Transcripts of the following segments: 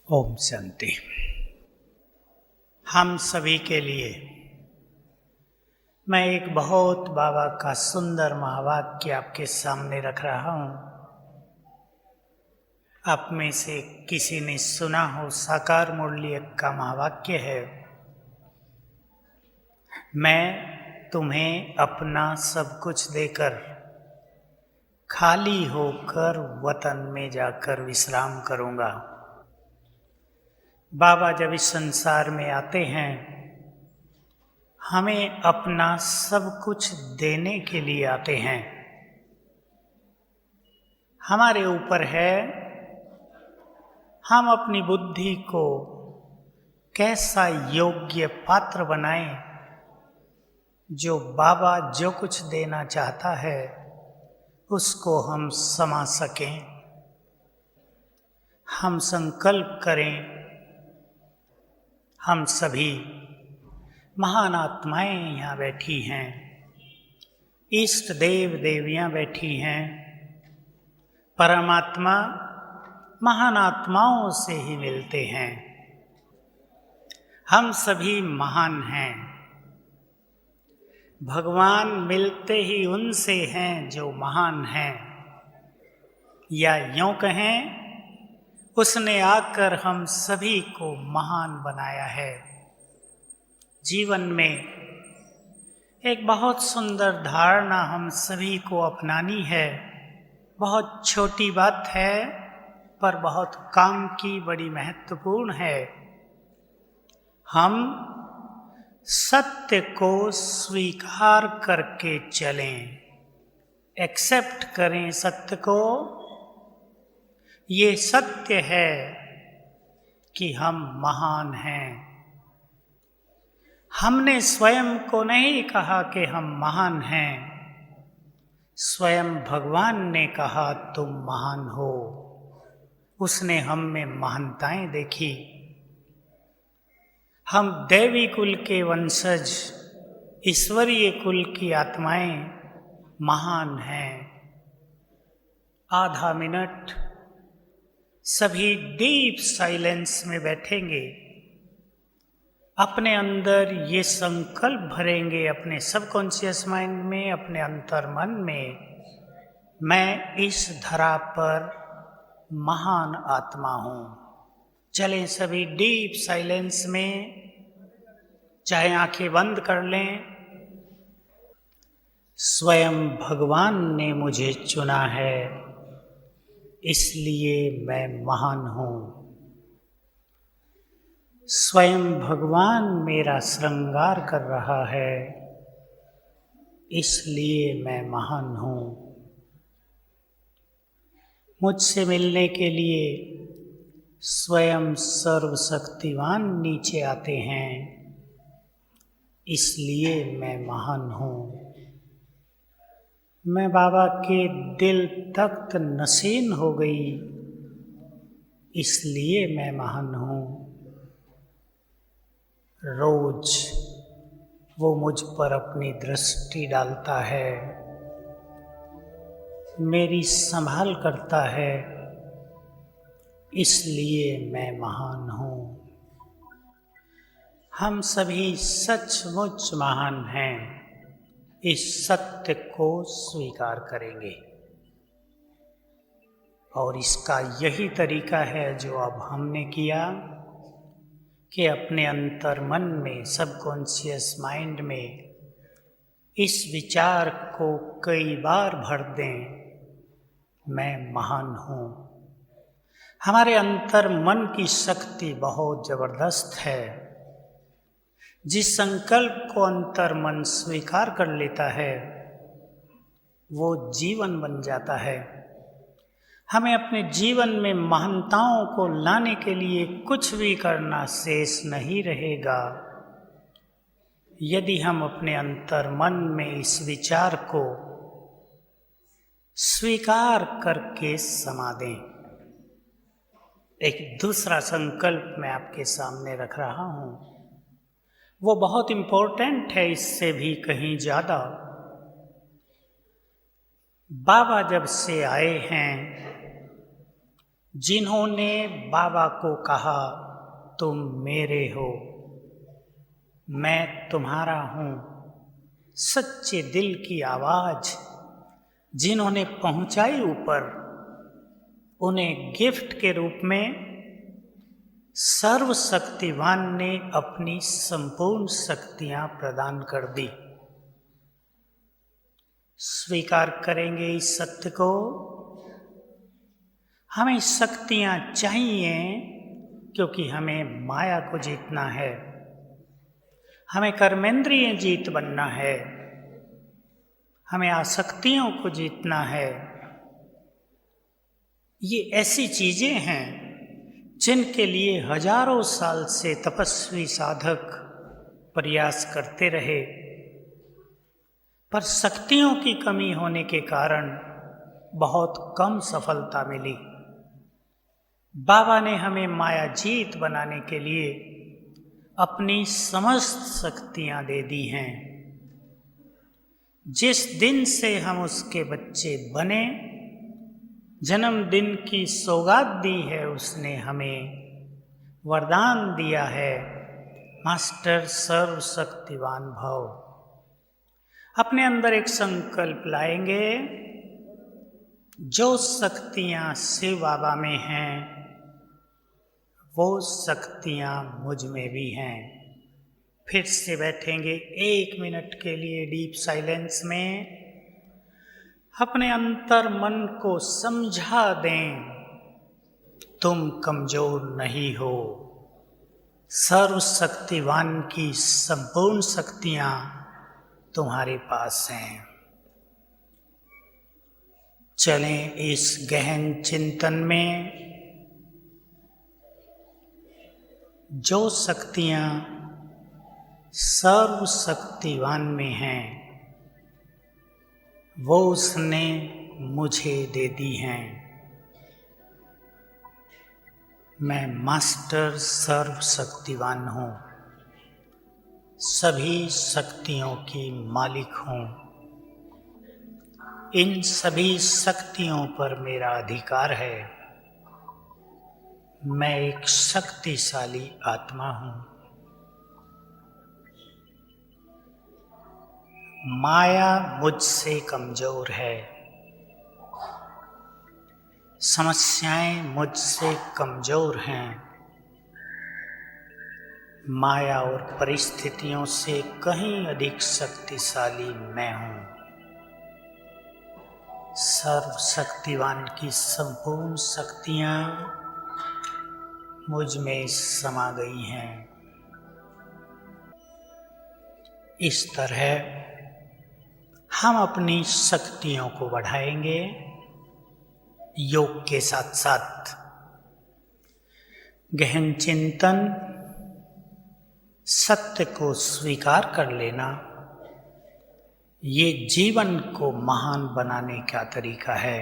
ओम शांति। हम सभी के लिए मैं एक बहुत बाबा का सुंदर महावाक्य आपके सामने रख रहा हूँ। आप में से किसी ने सुना हो, साकार मुरली का महावाक्य है, मैं तुम्हें अपना सब कुछ देकर खाली होकर वतन में जाकर विश्राम करूँगा। बाबा जब इस संसार में आते हैं, हमें अपना सब कुछ देने के लिए आते हैं। हमारे ऊपर है हम अपनी बुद्धि को कैसा योग्य पात्र बनाएं, जो बाबा जो कुछ देना चाहता है उसको हम समा सकें। हम संकल्प करें, हम सभी महान आत्माएं यहाँ बैठी हैं, इष्ट देव देवियाँ बैठी हैं। परमात्मा महान आत्माओं से ही मिलते हैं। हम सभी महान हैं। भगवान मिलते ही उनसे हैं जो महान हैं, या यूँ कहें उसने आकर हम सभी को महान बनाया है। जीवन में एक बहुत सुंदर धारणा हम सभी को अपनानी है। बहुत छोटी बात है पर बहुत काम की, बड़ी महत्वपूर्ण है। हम सत्य को स्वीकार करके चलें, एक्सेप्ट करें सत्य को। ये सत्य है कि हम महान हैं। हमने स्वयं को नहीं कहा कि हम महान हैं, स्वयं भगवान ने कहा तुम महान हो। उसने हम में महानताएं देखी। हम दैवी कुल के वंशज, ईश्वरीय कुल की आत्माएं महान हैं। आधा मिनट सभी डीप साइलेंस में बैठेंगे, अपने अंदर ये संकल्प भरेंगे, अपने सबकॉन्शियस माइंड में, अपने अंतर मन में, मैं इस धरा पर महान आत्मा हूँ। चलें सभी डीप साइलेंस में, चाहे आंखें बंद कर लें। स्वयं भगवान ने मुझे चुना है, इसलिए मैं महान हूँ। स्वयं भगवान मेरा श्रृंगार कर रहा है, इसलिए मैं महान हूँ। मुझसे मिलने के लिए स्वयं सर्वशक्तिवान नीचे आते हैं, इसलिए मैं महान हूँ। मैं बाबा के दिल तक नसीन हो गई, इसलिए मैं महान हूँ। रोज वो मुझ पर अपनी दृष्टि डालता है, मेरी संभाल करता है, इसलिए मैं महान हूँ। हम सभी सचमुच महान हैं। इस सत्य को स्वीकार करेंगे, और इसका यही तरीका है जो अब हमने किया कि अपने अंतर मन में, सबकॉन्शियस माइंड में इस विचार को कई बार भर दें, मैं महान हूँ। हमारे अंतर मन की शक्ति बहुत जबरदस्त है। जिस संकल्प को अंतर मन स्वीकार कर लेता है वो जीवन बन जाता है। हमें अपने जीवन में महानताओं को लाने के लिए कुछ भी करना शेष नहीं रहेगा, यदि हम अपने अंतर मन में इस विचार को स्वीकार करके समा दें। एक दूसरा संकल्प मैं आपके सामने रख रहा हूँ, वो बहुत इम्पोर्टेंट है, इससे भी कहीं ज़्यादा। बाबा जब से आए हैं जिन्होंने बाबा को कहा तुम मेरे हो, मैं तुम्हारा हूँ, सच्चे दिल की आवाज़ जिन्होंने पहुँचाई ऊपर, उन्हें गिफ्ट के रूप में सर्वशक्तिवान ने अपनी संपूर्ण शक्तियाँ प्रदान कर दी। स्वीकार करेंगे इस सत्य को। हमें शक्तियाँ चाहिए क्योंकि हमें माया को जीतना है, हमें कर्मेंद्रिय जीत बनना है, हमें आसक्तियों को जीतना है। ये ऐसी चीजें हैं जिनके लिए हजारों साल से तपस्वी साधक प्रयास करते रहे, पर शक्तियों की कमी होने के कारण बहुत कम सफलता मिली। बाबा ने हमें माया जीत बनाने के लिए अपनी समस्त शक्तियां दे दी हैं। जिस दिन से हम उसके बच्चे बने, जन्मदिन की सौगात दी है उसने हमें, वरदान दिया है, मास्टर सर्वशक्तिवान भव। अपने अंदर एक संकल्प लाएंगे, जो शक्तियां शिव बाबा में हैं वो शक्तियां मुझ में भी हैं। फिर से बैठेंगे 1 मिनट के लिए डीप साइलेंस में, अपने अंतर मन को समझा दें तुम कमजोर नहीं हो, सर्वशक्तिवान की संपूर्ण शक्तियां तुम्हारे पास हैं। चलें इस गहन चिंतन में। जो शक्तियां सर्वशक्तिवान में हैं वो उसने मुझे दे दी हैं। मैं मास्टर सर्वशक्तिवान हूँ, सभी शक्तियों की मालिक हूँ। इन सभी शक्तियों पर मेरा अधिकार है। मैं एक शक्तिशाली आत्मा हूँ। माया मुझसे कमजोर है, समस्याएं मुझसे कमजोर हैं। माया और परिस्थितियों से कहीं अधिक शक्तिशाली मैं हूँ। सर्वशक्तिवान की संपूर्ण शक्तियाँ मुझ में समा गई हैं। इस तरह हम अपनी शक्तियों को बढ़ाएंगे योग के साथ साथ। गहन चिंतन, सत्य को स्वीकार कर लेना, ये जीवन को महान बनाने का तरीका है।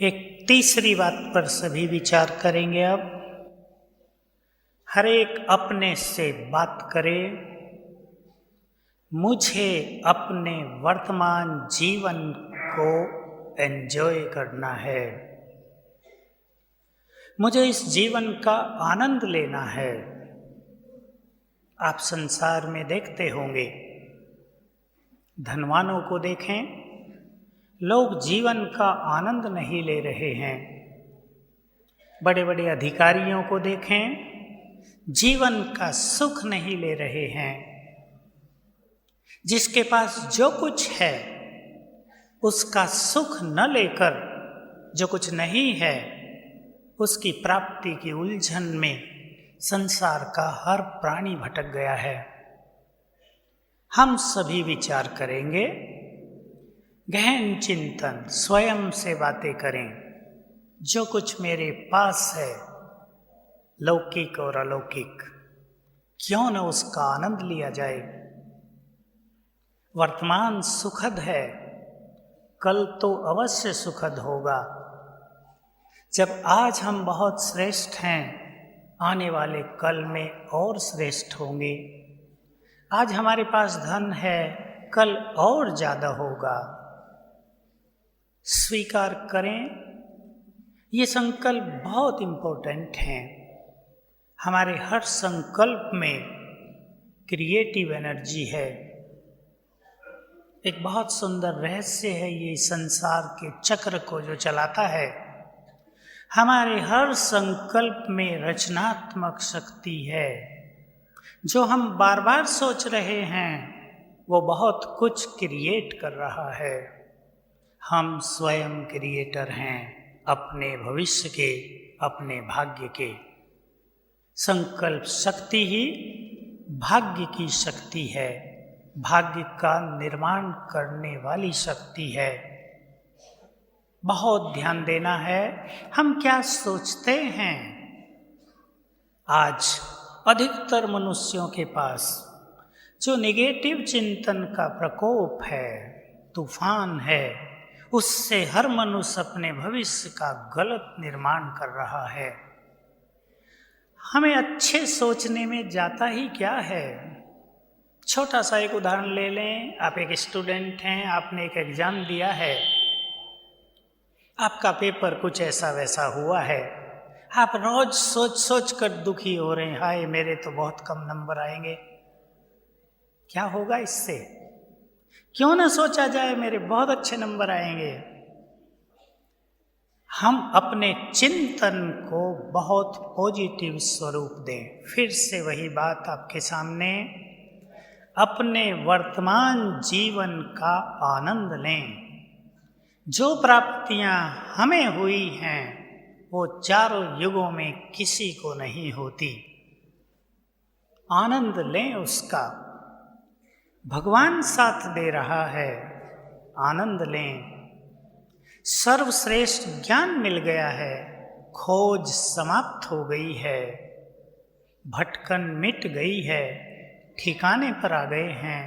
एक तीसरी बात पर सभी विचार करेंगे। अब हर एक अपने से बात करे, मुझे अपने वर्तमान जीवन को एंजॉय करना है, मुझे इस जीवन का आनंद लेना है। आप संसार में देखते होंगे, धनवानों को देखें, लोग जीवन का आनंद नहीं ले रहे हैं। बड़े बड़े अधिकारियों को देखें, जीवन का सुख नहीं ले रहे हैं। जिसके पास जो कुछ है उसका सुख न लेकर जो कुछ नहीं है उसकी प्राप्ति की उलझन में संसार का हर प्राणी भटक गया है। हम सभी विचार करेंगे, गहन चिंतन, स्वयं से बातें करें। जो कुछ मेरे पास है, लौकिक और अलौकिक, क्यों न उसका आनंद लिया जाए। वर्तमान सुखद है, कल तो अवश्य सुखद होगा। जब आज हम बहुत श्रेष्ठ हैं, आने वाले कल में और श्रेष्ठ होंगे। आज हमारे पास धन है, कल और ज़्यादा होगा। स्वीकार करें, ये संकल्प बहुत इम्पोर्टेंट हैं। हमारे हर संकल्प में क्रिएटिव एनर्जी है। एक बहुत सुंदर रहस्य है ये संसार के चक्र को जो चलाता है। हमारे हर संकल्प में रचनात्मक शक्ति है। जो हम बार बार सोच रहे हैं वो बहुत कुछ क्रिएट कर रहा है। हम स्वयं क्रिएटर हैं अपने भविष्य के, अपने भाग्य के। संकल्प शक्ति ही भाग्य की शक्ति है, भाग्य का निर्माण करने वाली शक्ति है। बहुत ध्यान देना है हम क्या सोचते हैं। आज अधिकतर मनुष्यों के पास जो नेगेटिव चिंतन का प्रकोप है, तूफान है, उससे हर मनुष्य अपने भविष्य का गलत निर्माण कर रहा है। हमें अच्छे सोचने में जाता ही क्या है। छोटा सा एक उदाहरण ले लें। आप एक स्टूडेंट हैं, आपने एक एग्ज़ाम दिया है, आपका पेपर कुछ ऐसा वैसा हुआ है। आप रोज सोच सोच कर दुखी हो रहे हैं, हाय मेरे तो बहुत कम नंबर आएंगे। क्या होगा इससे? क्यों ना सोचा जाए मेरे बहुत अच्छे नंबर आएंगे। हम अपने चिंतन को बहुत पॉजिटिव स्वरूप दें। फिर से वही बात आपके सामने, अपने वर्तमान जीवन का आनंद लें। जो प्राप्तियां हमें हुई हैं वो चारों युगों में किसी को नहीं होती। आनंद लें उसका। भगवान साथ दे रहा है, आनंद लें। सर्वश्रेष्ठ ज्ञान मिल गया है, खोज समाप्त हो गई है, भटकन मिट गई है, ठिकाने पर आ गए हैं।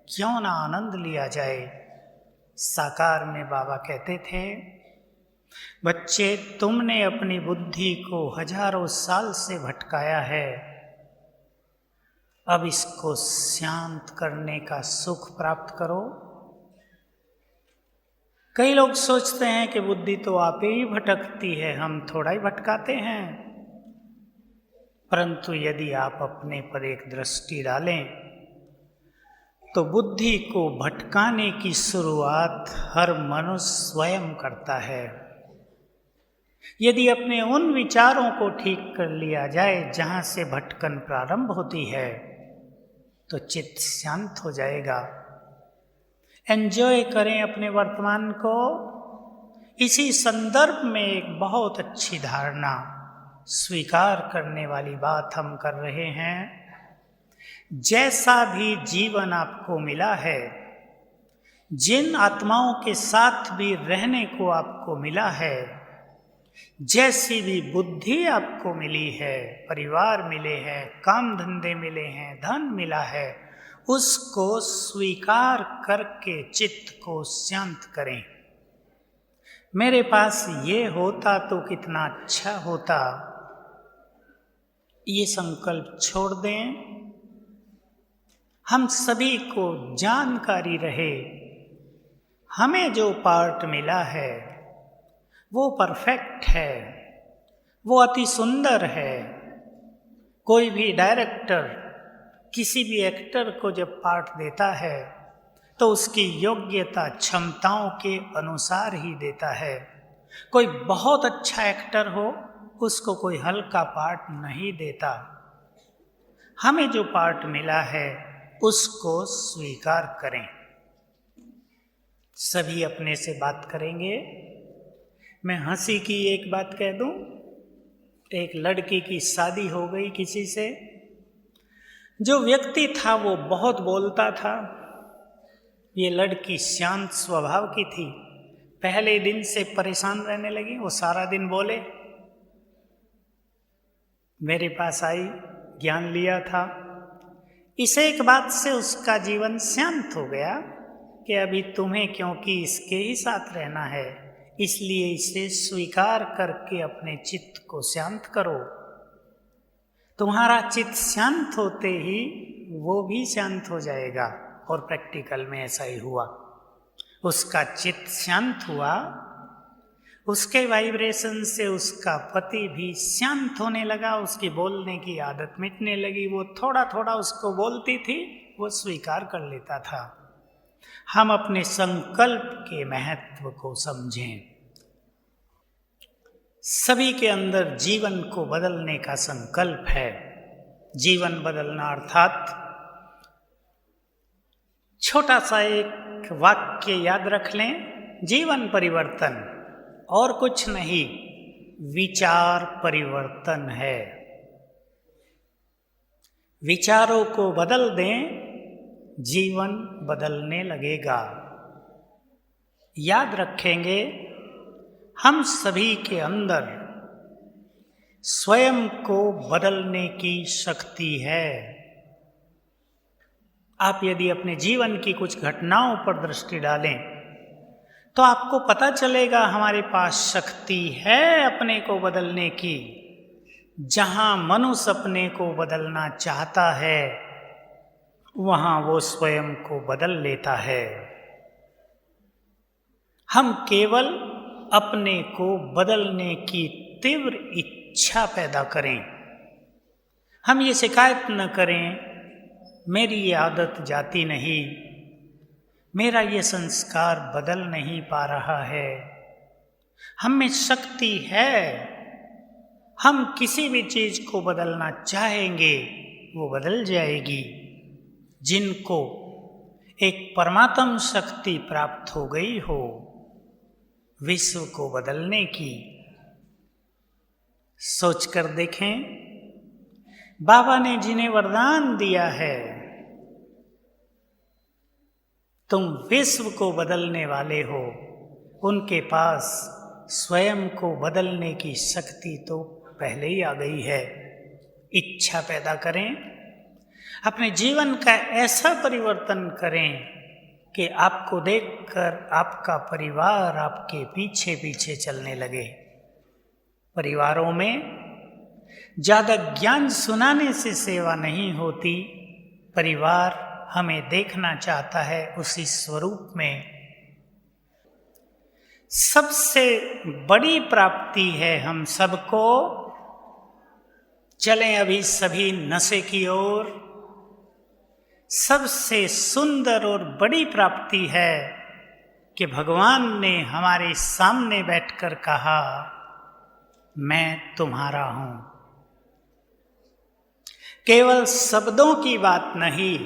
क्यों ना आनंद लिया जाए। साकार में बाबा कहते थे, बच्चे तुमने अपनी बुद्धि को हजारों साल से भटकाया है, अब इसको शांत करने का सुख प्राप्त करो। कई लोग सोचते हैं कि बुद्धि तो आप ही भटकती है, हम थोड़ा ही भटकाते हैं। परंतु यदि आप अपने पर एक दृष्टि डालें तो बुद्धि को भटकाने की शुरुआत हर मनुष्य स्वयं करता है। यदि अपने उन विचारों को ठीक कर लिया जाए जहाँ से भटकन प्रारंभ होती है तो चित्त शांत हो जाएगा। एंजॉय करें अपने वर्तमान को। इसी संदर्भ में एक बहुत अच्छी धारणा, स्वीकार करने वाली बात हम कर रहे हैं। जैसा भी जीवन आपको मिला है, जिन आत्माओं के साथ भी रहने को आपको मिला है, जैसी भी बुद्धि आपको मिली है, परिवार मिले हैं, काम धंधे मिले हैं, धन मिला है, उसको स्वीकार करके चित्त को शांत करें। मेरे पास ये होता तो कितना अच्छा होता, ये संकल्प छोड़ दें। हम सभी को जानकारी रहे हमें जो पार्ट मिला है वो परफेक्ट है, वो अति सुंदर है। कोई भी डायरेक्टर किसी भी एक्टर को जब पार्ट देता है तो उसकी योग्यता क्षमताओं के अनुसार ही देता है। कोई बहुत अच्छा एक्टर हो उसको कोई हल्का पार्ट नहीं देता। हमें जो पार्ट मिला है उसको स्वीकार करें। सभी अपने से बात करेंगे। मैं हंसी की एक बात कह दूं। एक लड़की की शादी हो गई किसी से। जो व्यक्ति था वो बहुत बोलता था। ये लड़की शांत स्वभाव की थी। पहले दिन से परेशान रहने लगी, वो सारा दिन बोले। मेरे पास आई, ज्ञान लिया था। इस एक बात से उसका जीवन शांत हो गया कि अभी तुम्हें क्योंकि इसके ही साथ रहना है, इसलिए इसे स्वीकार करके अपने चित्त को शांत करो। तुम्हारा चित्त शांत होते ही वो भी शांत हो जाएगा। और प्रैक्टिकल में ऐसा ही हुआ। उसका चित्त शांत हुआ, उसके वाइब्रेशन से उसका पति भी शांत होने लगा, उसकी बोलने की आदत मिटने लगी। वो थोड़ा थोड़ा उसको बोलती थी, वो स्वीकार कर लेता था। हम अपने संकल्प के महत्व को समझें। सभी के अंदर जीवन को बदलने का संकल्प है। जीवन बदलना अर्थात छोटा सा एक वाक्य याद रख लें, जीवन परिवर्तन और कुछ नहीं, विचार परिवर्तन है। विचारों को बदल दें, जीवन बदलने लगेगा। याद रखेंगे, हम सभी के अंदर स्वयं को बदलने की शक्ति है। आप यदि अपने जीवन की कुछ घटनाओं पर दृष्टि डालें तो आपको पता चलेगा हमारे पास शक्ति है अपने को बदलने की। जहां मनुष्य अपने को बदलना चाहता है, वहां वो स्वयं को बदल लेता है। हम केवल अपने को बदलने की तीव्र इच्छा पैदा करें। हम ये शिकायत न करें, मेरी ये आदत जाती नहीं, मेरा ये संस्कार बदल नहीं पा रहा है। हम में शक्ति है, हम किसी भी चीज को बदलना चाहेंगे, वो बदल जाएगी। जिनको एक परमात्म शक्ति प्राप्त हो गई हो विश्व को बदलने की, सोचकर देखें, बाबा ने जिन्हें वरदान दिया है, तुम विश्व को बदलने वाले हो, उनके पास स्वयं को बदलने की शक्ति तो पहले ही आ गई है। इच्छा पैदा करें, अपने जीवन का ऐसा परिवर्तन करें कि आपको देखकर आपका परिवार आपके पीछे पीछे चलने लगे। परिवारों में ज़्यादा ज्ञान सुनाने से सेवा नहीं होती। परिवार हमें देखना चाहता है उसी स्वरूप में। सबसे बड़ी प्राप्ति है हम सबको, चलें अभी सभी नशे की ओर। सबसे सुंदर और बड़ी प्राप्ति है कि भगवान ने हमारे सामने बैठकर कहा, मैं तुम्हारा हूं। केवल शब्दों की बात नहीं,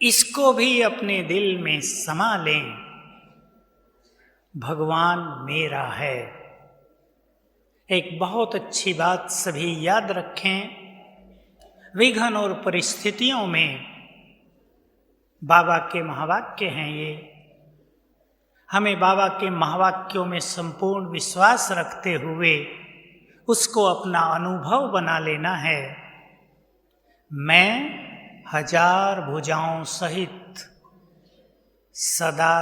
इसको भी अपने दिल में समा लें, भगवान मेरा है। एक बहुत अच्छी बात सभी याद रखें, विघ्न और परिस्थितियों में बाबा के महावाक्य हैं ये। हमें बाबा के महावाक्यों में संपूर्ण विश्वास रखते हुए उसको अपना अनुभव बना लेना है। मैं 1000 भुजाओं सहित सदा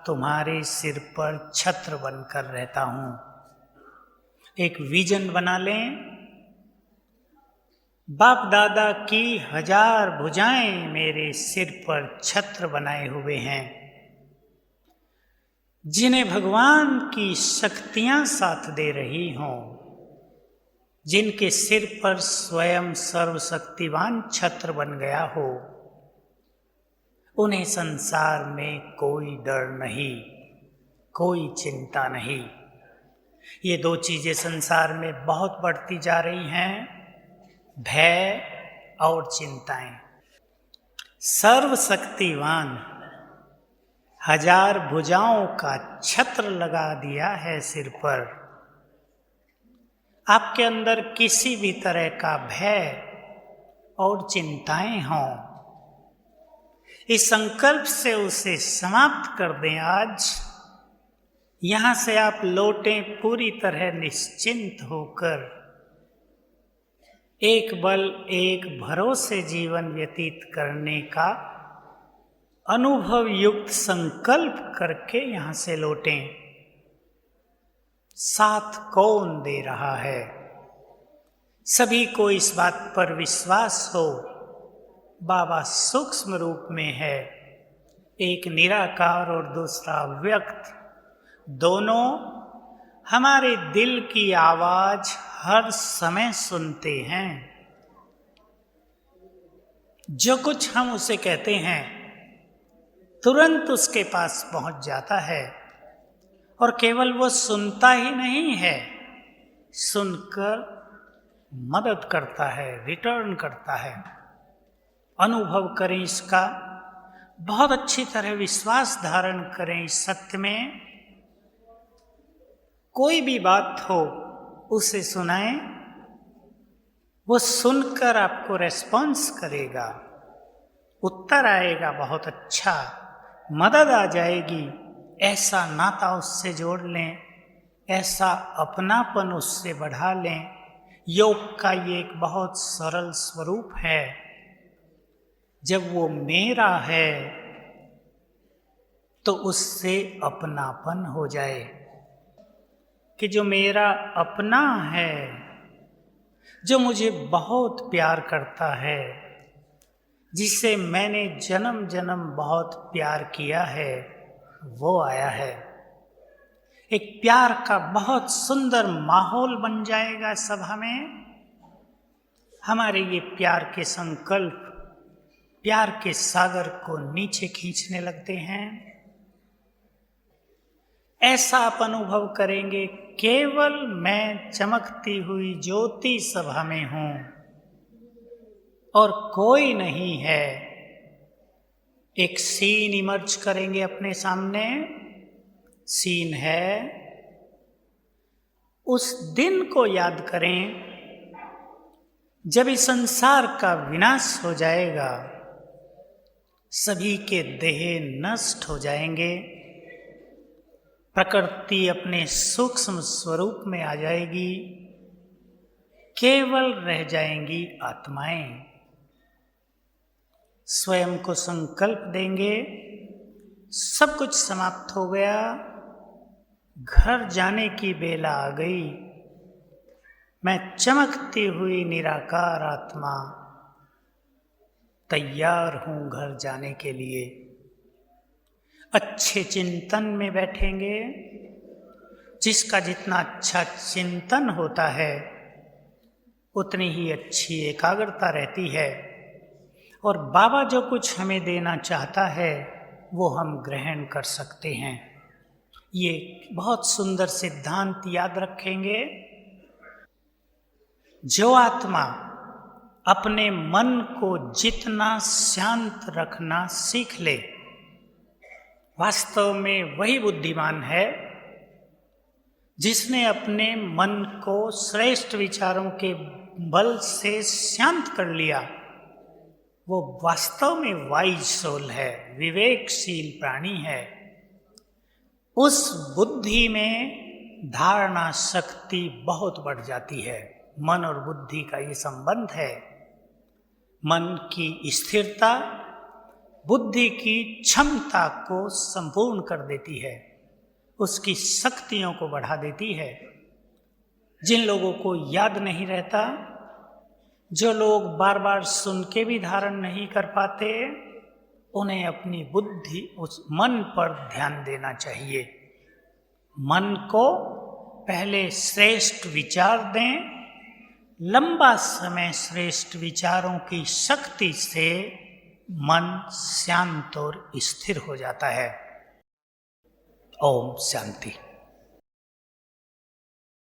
तुम्हारे सिर पर छत्र बनकर रहता हूं। एक विजन बना लें, बाप दादा की 1000 भुजाएं मेरे सिर पर छत्र बनाए हुए हैं, जिन्हें भगवान की शक्तियां साथ दे रही हों, जिनके सिर पर स्वयं सर्वशक्तिवान छत्र बन गया हो। उन्हें संसार में कोई डर नहीं, कोई चिंता नहीं। ये दो चीजें संसार में बहुत बढ़ती जा रही हैं, भय और चिंताएं। सर्वशक्तिवान 1000 भुजाओं का छत्र लगा दिया है सिर पर। आपके अंदर किसी भी तरह का भय और चिंताएं हों, इस संकल्प से उसे समाप्त कर दें। आज यहां से आप लौटें पूरी तरह निश्चिंत होकर, एक बल एक भरोसे जीवन व्यतीत करने का अनुभव युक्त संकल्प करके यहां से लौटें। साथ कौन दे रहा है? सभी को इस बात पर विश्वास हो, बाबा सूक्ष्म रूप में है, एक निराकार और दूसरा व्यक्त। दोनों हमारे दिल की आवाज हर समय सुनते हैं। जो कुछ हम उसे कहते हैं तुरंत उसके पास पहुंच जाता है, और केवल वो सुनता ही नहीं है, सुनकर मदद करता है, रिटर्न करता है। अनुभव करें इसका, बहुत अच्छी तरह विश्वास धारण करें इस सत्य में। कोई भी बात हो उसे सुनाएं, वो सुनकर आपको रेस्पॉन्स करेगा, उत्तर आएगा बहुत अच्छा, मदद आ जाएगी। ऐसा नाता उससे जोड़ लें, ऐसा अपनापन उससे बढ़ा लें। योग का ये एक बहुत सरल स्वरूप है। जब वो मेरा है तो उससे अपनापन हो जाए, कि जो मेरा अपना है, जो मुझे बहुत प्यार करता है, जिसे मैंने जन्म जन्म बहुत प्यार किया है, वो आया है। एक प्यार का बहुत सुंदर माहौल बन जाएगा सभा में। हमारे ये प्यार के संकल्प प्यार के सागर को नीचे खींचने लगते हैं। ऐसा आप अनुभव करेंगे, केवल मैं चमकती हुई ज्योति सभा में हूं और कोई नहीं है। एक सीन इमर्ज करेंगे अपने सामने। सीन है, उस दिन को याद करें जब इस संसार का विनाश हो जाएगा, सभी के देह नष्ट हो जाएंगे, प्रकृति अपने सूक्ष्म स्वरूप में आ जाएगी, केवल रह जाएंगी आत्माएं। स्वयं को संकल्प देंगे, सब कुछ समाप्त हो गया, घर जाने की बेला आ गई, मैं चमकती हुई निराकार आत्मा तैयार हूं घर जाने के लिए। अच्छे चिंतन में बैठेंगे। जिसका जितना अच्छा चिंतन होता है उतनी ही अच्छी एकाग्रता रहती है, और बाबा जो कुछ हमें देना चाहता है वो हम ग्रहण कर सकते हैं। ये बहुत सुंदर सिद्धांत याद रखेंगे। जो आत्मा अपने मन को जितना शांत रखना सीख ले, वास्तव में वही बुद्धिमान है जिसने अपने मन को श्रेष्ठ विचारों के बल से शांत कर लिया। वो वास्तव में वाइज सोल है, विवेकशील प्राणी है। उस बुद्धि में धारणा शक्ति बहुत बढ़ जाती है। मन और बुद्धि का ये संबंध है। मन की स्थिरता बुद्धि की क्षमता को संपूर्ण कर देती है, उसकी शक्तियों को बढ़ा देती है। जिन लोगों को याद नहीं रहता, जो लोग बार बार सुन के भी धारण नहीं कर पाते, उन्हें अपनी बुद्धि उस मन पर ध्यान देना चाहिए। मन को पहले श्रेष्ठ विचार दें, लंबा समय श्रेष्ठ विचारों की शक्ति से मन शांत और स्थिर हो जाता है। ओम शांति।